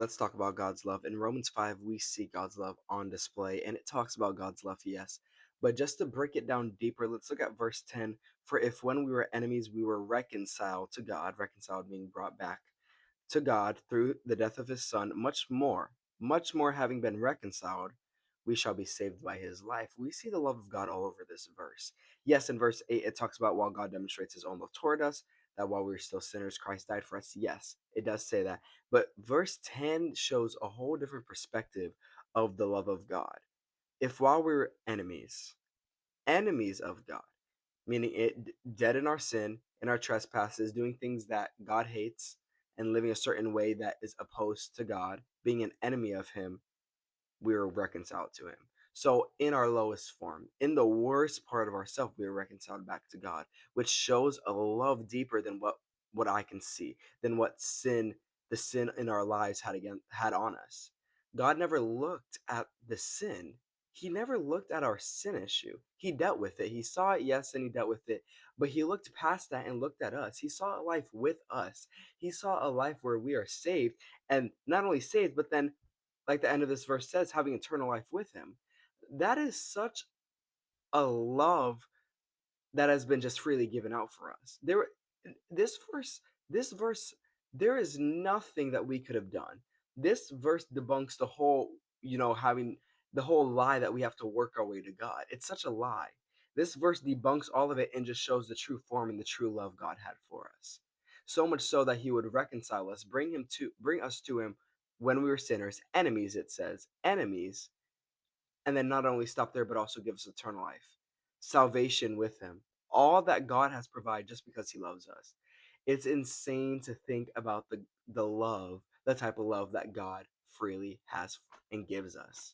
Let's talk about God's love. In Romans 5, we see God's love on display, and it talks about God's love, yes. But just to break it down deeper, let's look at verse 10. For if when we were enemies, we were reconciled to God, reconciled being brought back to God through the death of his son, much more having been reconciled, we shall be saved by his life. We see the love of God all over this verse. Yes, in verse 8, it talks about while God demonstrates his own love toward us, that while we were still sinners, Christ died for us. Yes, it does say that. But verse 10 shows a whole different perspective of the love of God. If while we were enemies of God, meaning dead in our sin, in our trespasses, doing things that God hates, and living a certain way that is opposed to God, being an enemy of Him, we were reconciled to Him. So, in our lowest form, in the worst part of ourselves, we are reconciled back to God, which shows a love deeper than what I can see, than what the sin in our lives had on us. God never looked at the sin. He never looked at our sin issue. He dealt with it. He saw it, yes, and he dealt with it. But he looked past that and looked at us. He saw a life with us. He saw a life where we are saved, and not only saved, but then like the end of this verse says, having eternal life with him. That is such a love that has been just freely given out for us. This verse, this verse, there is nothing that we could have done. This verse debunks the whole, having the whole lie that we have to work our way to God. It's such a lie. This verse debunks all of it and just shows the true form and the true love God had for us. So much so that he would reconcile us, bring us to him when we were sinners, enemies, it says, enemies, and then not only stop there, but also give us eternal life, salvation with him, all that God has provided just because he loves us. It's insane to think about the type of love that God freely has and gives us.